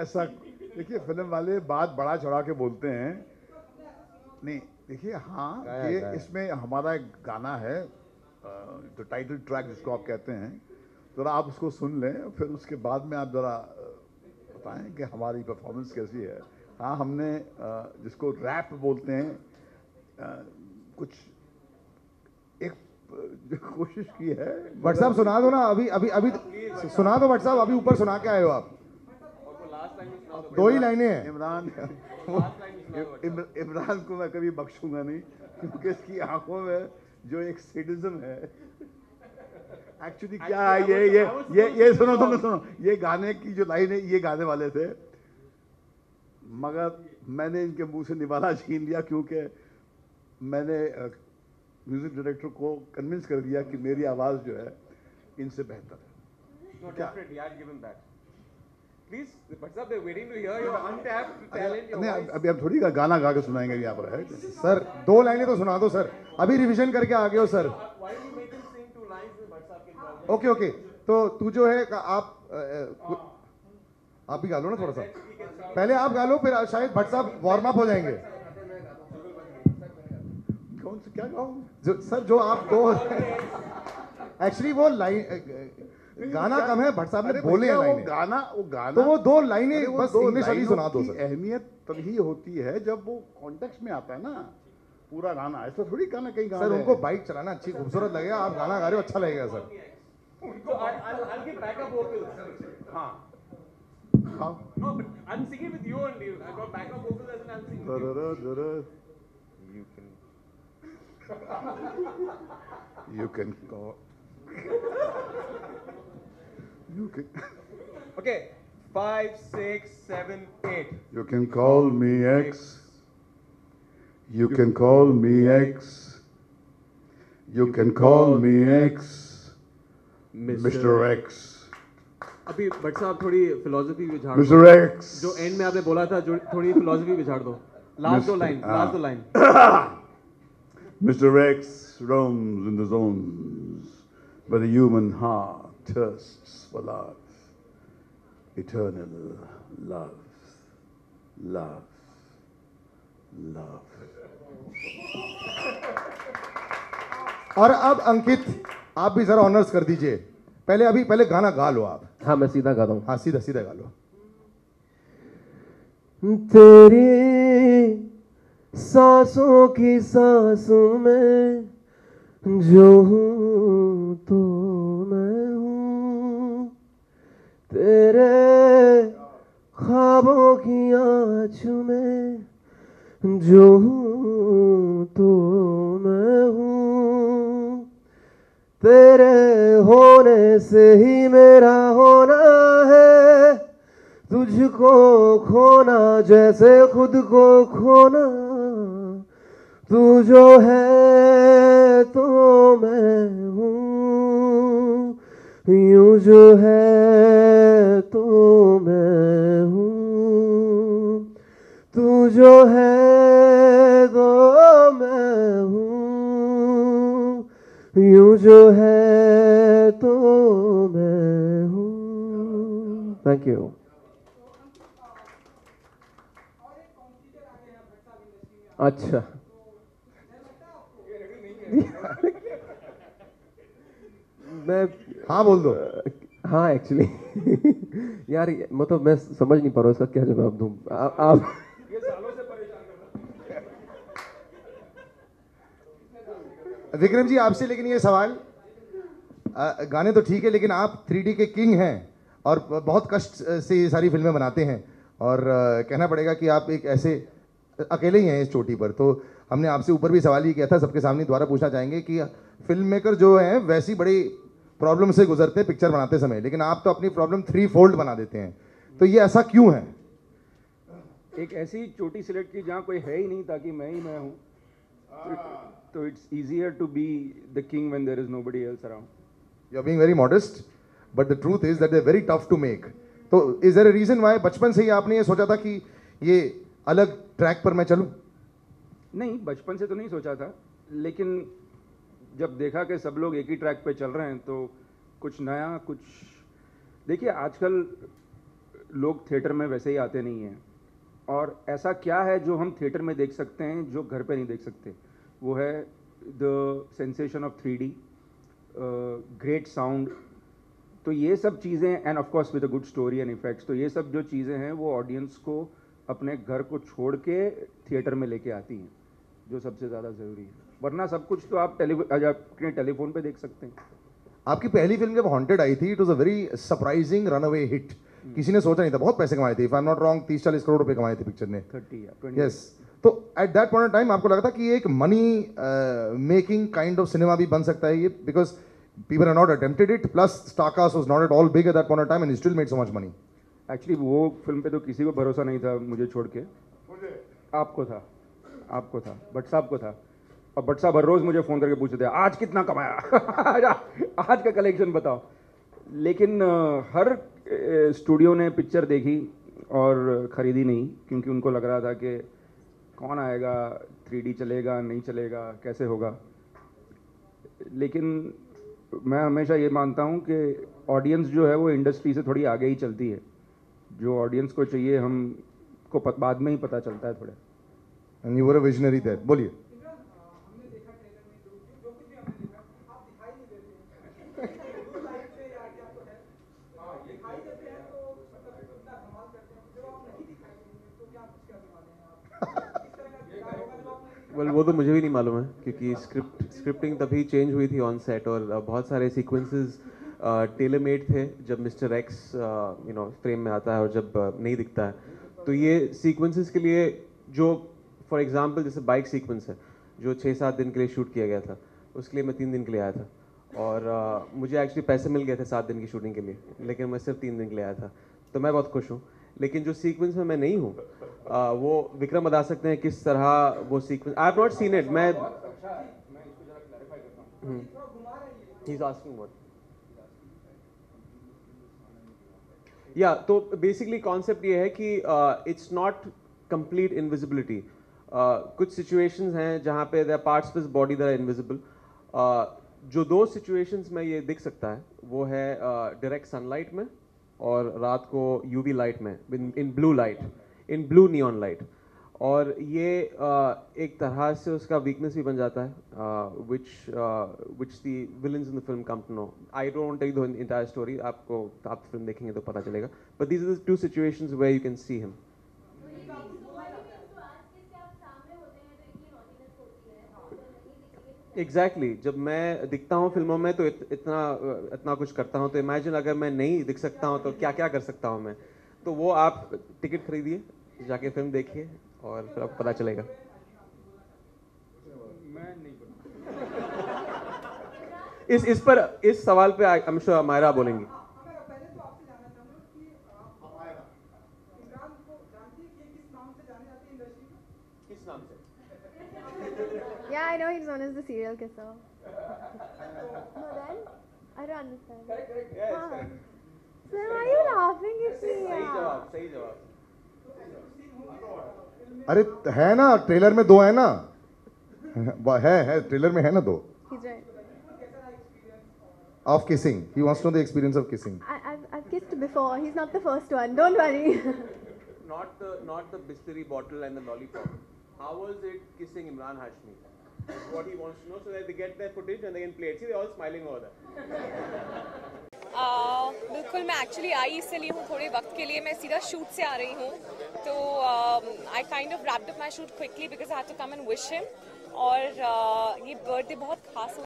ऐसा देखिए, फिल्म वाले बात बड़ा चढ़ा के बोलते हैं। नहीं देखिए, हाँ ये इसमें हमारा एक गाना है, जो टाइटल ट्रैक जिसको आप कहते हैं, ज़रा आप उसको सुन लें, फिर उसके बाद में आप ज़रा बताएं कि हमारी परफॉर्मेंस कैसी है। हाँ, हमने जिसको रैप बोलते हैं, कुछ एक जो कोशिश की है। भट्ट साहब सुना दो ना, अभी अभी अभी सुना दो भट्ट साहब, अभी ऊपर सुना के आए हो आप। दो ही लाइनें हैं। इमरान को मैं कभी बख्शूंगा नहीं, क्योंकि इसकी आंखों में जो एक सेडिज्म है। एक्चुअली क्या है, ये सुनो, ये गाने की जो लाइन है, ये गाने वाले थे, मगर मैंने इनके मुंह से निवाला छीन लिया, क्योंकि मैंने म्यूजिक डायरेक्टर को कन्विंस कर दिया कि मेरी आवाज़ जो है इनसे बेहतर है। No, definitely, I'd give him that. Please, but sir, they're waiting to hear your untapped talent. Your voice. अभी हम थोड़ी गाना गा के सुनाएंगे यहाँ पर, है सर। दो लाइनें तो सुना दो सर, अभी रिवीजन करके आ गए हो sir. Why do you make him sing two lines with Bhatt sahab ke project? Okay okay, तो तू जो है आप भी गा लो ना थोड़ा सा, पहले आप गा लो, फिर शायद भट्ट साहब वार्म अप हो जाएंगे। कौन से क्या गाऊं? जो सर जो आप दो एक्चुअली वो लाइन गाना कम है, भट्ट साहब ने बोले हैं लाइनें। वो गाना तो वो दो लाइनें बस इंग्लिश वाली सुना दो सर। अहमियत तभी होती है जब वो कॉन्टेक्स्ट में आता है ना, पूरा गाना ऐसा थोड़ी गाना कहीं गाना सर उनको बाइक चलाना अच्छी खूबसूरत लगेगा, आप गाना गा रहे हो अच्छा लगेगा sir. So I'll give backup vocals. हाँ, No, but I'm singing with you only. I got backup vocals as in I'm singing with you. You can call. You can. Okay, 5, 6, 7, 8. You can call me X. You can call me X. You can call me X. Mr. X. अभी भट्ट साहब थोड़ी philosophy बिछाड़ दो। Mr. X. जो and में आपने बोला था, जो थोड़ी फिलोसफी बिछाड़ दो। लास्ट दो line. Mr. X roams in the zones where the human heart thirsts for love. Eternal love. Love. Love. और अब अंकित आप भी जरा ऑनर्स कर दीजिए। पहले गाना गा लो आप। हाँ मैं सीधा गाता हूँ। हाँ सीधा सीधा गा लो। तेरी सांसों की सांसों में जो हूँ तो मैं हूँ, तेरे ख्वाबों की आँचों में जो हूँ तो मैं हूँ, तेरे होने से ही मेरा होना है, तुझको खोना जैसे खुद को खोना, तू जो है तो मैं हूँ, यूं जो है तो मैं हूँ, तू जो है तो मैं हूँ, यूं जो है तो मैं हूँ। Thank you. अच्छा मैं हाँ बोल दो। हाँ एक्चुअली यार मतलब मैं समझ नहीं पा रहा हूँ इसका क्या जवाब दूँ। आप विक्रम जी आपसे लेकिन ये सवाल, गाने तो ठीक है लेकिन आप 3D के किंग हैं और बहुत कष्ट से ये सारी फिल्में बनाते हैं, और कहना पड़ेगा कि आप एक ऐसे अकेले ही हैं इस चोटी पर। तो हमने आपसे ऊपर भी सवाल ये किया था, सबके सामने दोबारा पूछना चाहेंगे कि फिल्म मेकर जो हैं वैसी बड़ी प्रॉब्लम से गुजरते हैं पिक्चर बनाते समय, लेकिन आप तो अपनी प्रॉब्लम 3 फोल्ड बना देते हैं, तो ये ऐसा क्यों है? एक ऐसी चोटी सिलेक्ट की जहाँ कोई है ही नहीं ताकि मैं ही मैं हूँ, तो it's easier to be the king when there is nobody else around. You are being very modest but the truth is that they are very tough to make. तो is there a reason why बचपन से ही आपने ये सोचा था कि ये अलग ट्रैक पर मैं चलूं? नहीं, बचपन से तो नहीं सोचा था, लेकिन जब देखा कि सब लोग एक ही ट्रैक पे चल रहे हैं तो कुछ नया, कुछ देखिए आजकल लोग थिएटर में वैसे ही आते नहीं हैं, और ऐसा क्या है जो हम थिएटर में देख सकते हैं जो घर पे नहीं देख सकते? वो है the sensation of 3D, great sound. तो ये सब चीज़ें, end of course with a good story and effects, तो ये सब जो चीज़ें हैं वो ऑडियंस को अपने घर को छोड़ के थिएटर में लेके आती हैं, जो सबसे ज़्यादा ज़रूरी है। वरना सब कुछ तो आप अपने टेलीफोन पे देख सकते हैं। आपकी पहली फिल्म जब हॉन्टेड आई थी, it was a very surprising runaway hit. किसी ने सोचा नहीं था, बहुत पैसे कमाए थे, if I am not wrong 30-40 crore रुपए कमाए थे पिक्चर ने। 30 या 20। यस, तो at that point of time आपको लगा था कि ये एक money making kind of cinema भी बन सकता है ये, because people are not attempted it, plus Starcast was not at all big at that point of time and he still made so much money. Actually वो film पे तो किसी को भरोसा नहीं था मुझे छोड़ के। आपको था, भट्ट साहब को था, और भट्ट साहब हर रोज़ मुझे फ़ोन करके पूछते थे आज कितना कमाया आज का कलेक्शन बताओ। लेकिन हर स्टूडियो ने पिक्चर देखी और ख़रीदी नहीं, क्योंकि उनको लग रहा था कि कौन आएगा, 3D चलेगा नहीं चलेगा, कैसे होगा। लेकिन मैं हमेशा ये मानता हूँ कि ऑडियंस जो है वो इंडस्ट्री से थोड़ी आगे ही चलती है। जो ऑडियंस को चाहिए हमको बाद में ही पता चलता है थोड़ा। And you were a visionary there. बोलिए। वेल वो तो मुझे भी नहीं मालूम है, क्योंकि स्क्रिप्टिंग तभी चेंज हुई थी ऑन सेट, और बहुत सारे सीक्वेंसेस टेलर मेड थे जब मिस्टर एक्स फ्रेम में आता है और जब नहीं दिखता है। तो ये सीक्वेंसेस के लिए जो फॉर एग्जांपल जैसे बाइक सीक्वेंस है जो 6-7 दिन के लिए शूट किया गया था, उसके लिए मैं 3 दिन के लिए आया था, और मुझे एक्चुअली पैसे मिल गए थे 7 दिन की शूटिंग के लिए, लेकिन मैं सिर्फ 3 दिन के लिए आया था, तो मैं बहुत खुश हूँ। लेकिन जो सीक्वेंस में मैं नहीं हूँ वो विक्रम बता सकते हैं किस तरह वो sequence. I have not seen it. मैं ही इज आस्किंग व्हाट या, तो बेसिकली कॉन्सेप्ट ये है कि इट्स नॉट कंप्लीट इनविजिबिलिटी। कुछ सिचुएशंस हैं जहाँ पे there parts of his body that are invisible. जो 2 सिचुएशंस में ये दिख सकता है वो है डायरेक्ट सनलाइट में और रात को यूवी लाइट में, in blue light, in blue neon light. और ये एक तरह से उसका वीकनेस भी बन जाता है, which the villains in the film come to know. I don't want to tell you the entire story. आप फिल्म देखेंगे तो पता चलेगा. But these are the 2 situations where you can see him. Exactly. जब मैं दिखता हूँ फिल्मों में तो इतना कुछ करता हूँ, तो इमेजिन अगर मैं नहीं दिख सकता हूँ तो क्या क्या कर सकता हूँ मैं। तो वो आप टिकट खरीदिए, जाके फिल्म देखिए और फिर आपको पता चलेगा। मैं नहीं इस सवाल पे आई एम श्योर मायरा बोलेंगी। किस नाम से? Yeah, I know he's known as the serial kisser. No, then I don't understand. Correct. Yeah, it's correct. So why are you laughing at me? सही जवाब। अरे है ना, ट्रेलर में 2 है ना, है ट्रेलर में है ना 2 He's right. of kissing. He wants to know the experience of kissing. I've kissed before. He's not the first one. Don't worry. Not the bistari bottle and the lollipop. How was it kissing Imran Hashmi? That's what he wants to know, so that they get their footage and they can play it. See, they're all smiling over there. बिल्कुल, मैं actually I इसलिए हूँ थोड़े वक्त के लिए, मैं सीधा शूट से आ रही हूँ, तो I kind of wrapped up my shoot quickly because I had to come and wish him. और ये बर्थडे बहुत खास